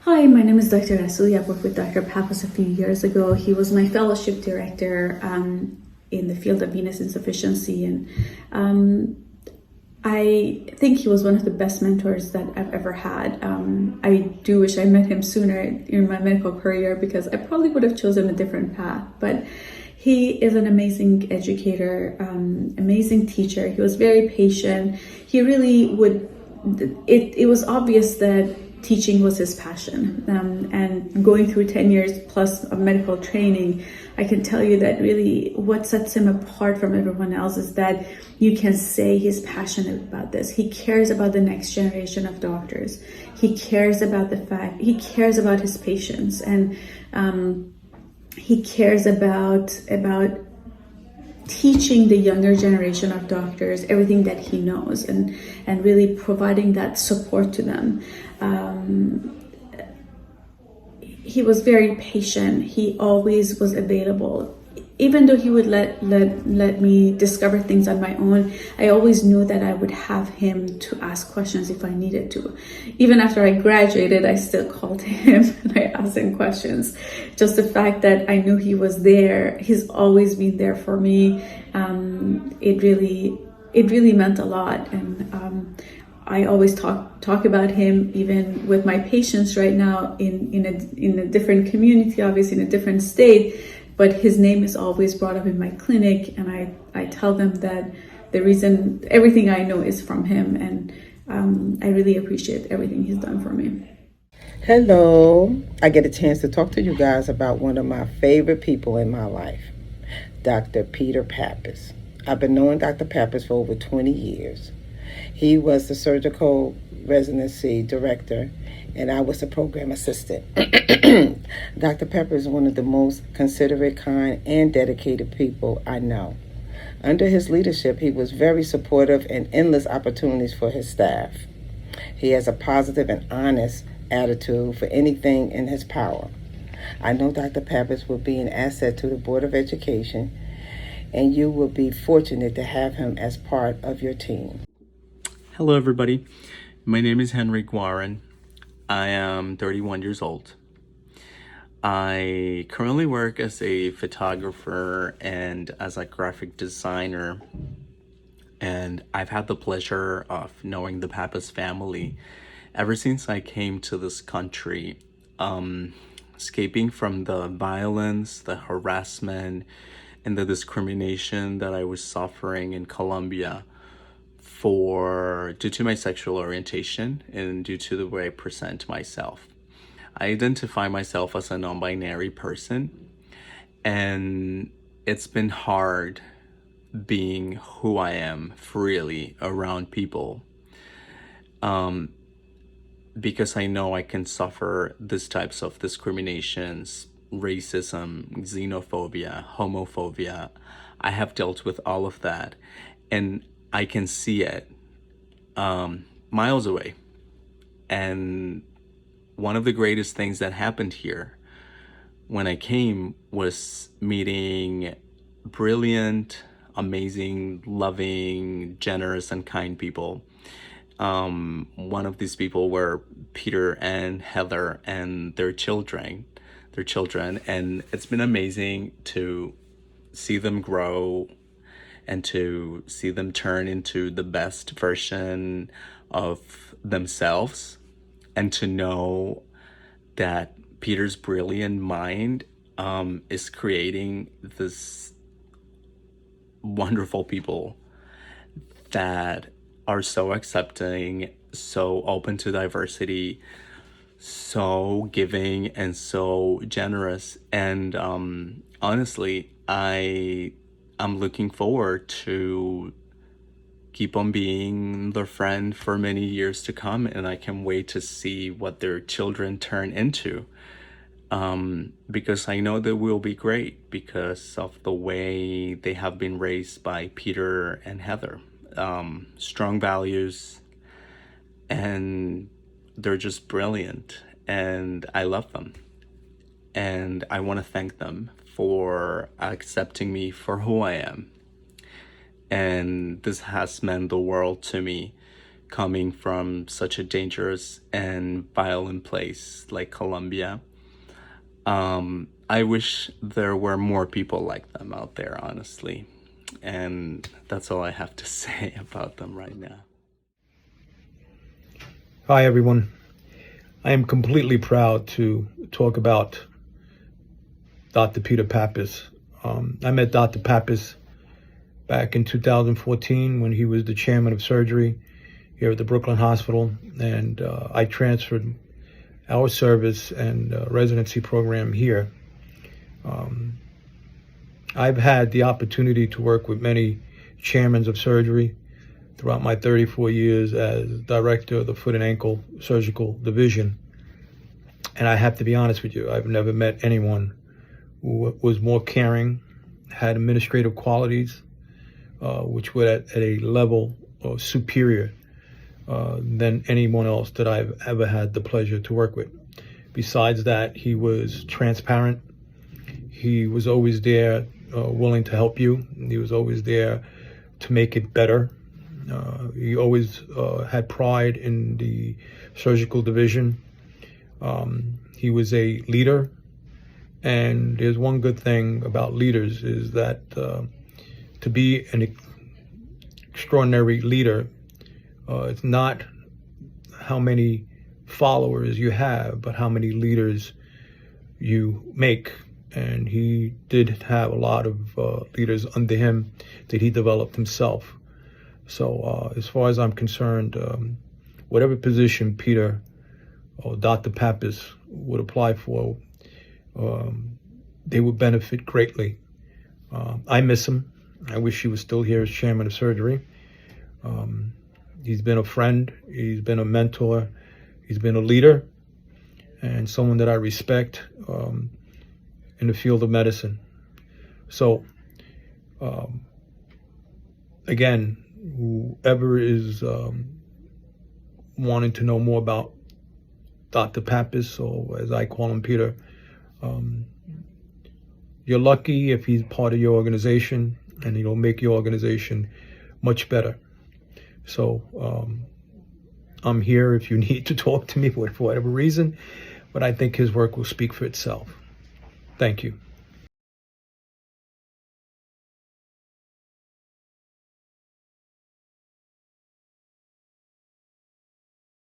Hi, my name is Dr. Rasuli. I worked with Dr. Pappas a few years ago. He was my fellowship director in the field of venous insufficiency, and I think he was one of the best mentors that I've ever had. I do wish I met him sooner in my medical career because I probably would have chosen a different path, but he is an amazing educator, amazing teacher. He was very patient. He really would, it was obvious that teaching was his passion. And going through 10 years plus of medical training, I can tell you that really what sets him apart from everyone else is that you can say he's passionate about this. He cares about the next generation of doctors. He cares about he cares about his patients, and he cares about teaching the younger generation of doctors everything that he knows, and really providing that support to them. He was very patient. He always was available. Even though he would let me discover things on my own, I always knew that I would have him to ask questions if I needed to. Even after I graduated, I still called him and I asked him questions. Just the fact that I knew he was there, he's always been there for me. It really meant a lot. And I always talk about him even with my patients right now in a different community, obviously in a different state, but his name is always brought up in my clinic, and I tell them that the reason everything I know is from him, and I really appreciate everything he's done for me. Hello. I get a chance to talk to you guys about one of my favorite people in my life, Dr. Peter Pappas. I've been knowing Dr. Pappas for over 20 years. He was the surgical residency director, and I was the program assistant. Dr. Pepper is one of the most considerate, kind, and dedicated people I know. Under his leadership, he was very supportive and endless opportunities for his staff. He has a positive and honest attitude for anything in his power. I know Dr. Pappas will be an asset to the Board of Education, and you will be fortunate to have him as part of your team. Hello, everybody. My name is Henry Warren. I am 31 years old. I currently work as a photographer and as a graphic designer. And I've had the pleasure of knowing the Pappas family ever since I came to this country, escaping from the violence, the harassment, and the discrimination that I was suffering in Colombia due to my sexual orientation and due to the way I present myself. I identify myself as a non-binary person, and it's been hard being who I am freely around people, because I know I can suffer these types of discriminations, racism, xenophobia, homophobia. I have dealt with all of that, and I can see it miles away. And one of the greatest things that happened here when I came was meeting brilliant, amazing, loving, generous, and kind people. One of these people were Peter and Heather and their children, and it's been amazing to see them grow and to see them turn into the best version of themselves, and to know that Peter's brilliant mind is creating this wonderful people that are so accepting, so open to diversity, so giving, and so generous. And honestly, I'm looking forward to keep on being their friend for many years to come, and I can wait to see what their children turn into, because I know they will be great because of the way they have been raised by Peter and Heather. Strong values, and they're just brilliant, and I love them, and I want to thank them for accepting me for who I am. And this has meant the world to me, coming from such a dangerous and violent place like Colombia. I wish there were more people like them out there, honestly. And that's all I have to say about them right now. Hi, everyone. I am completely proud to talk about Dr. Peter Pappas. I met Dr. Pappas back in 2014 when he was the chairman of surgery here at the Brooklyn Hospital, and I transferred our service and residency program here. I've had the opportunity to work with many chairmen of surgery throughout my 34 years as director of the Foot and Ankle Surgical Division. And I have to be honest with you, I've never met anyone who was more caring, had administrative qualities, which were at a level superior than anyone else that I've ever had the pleasure to work with. Besides that, he was transparent. He was always there, willing to help you. He was always there to make it better. He always had pride in the surgical division. He was a leader, and there's one good thing about leaders is that to be an extraordinary leader, it's not how many followers you have, but how many leaders you make. And he did have a lot of leaders under him that he developed himself. So as far as I'm concerned, whatever position Peter or Dr. Pappas would apply for, they would benefit greatly. I miss him. I wish he was still here as chairman of surgery. He's been a friend, he's been a mentor, he's been a leader, and someone that I respect in the field of medicine. So, again, whoever is wanting to know more about Dr. Pappas, or as I call him, Peter, you're lucky if he's part of your organization, and he'll make your organization much better. So I'm here if you need to talk to me for whatever reason, but I think his work will speak for itself. Thank you.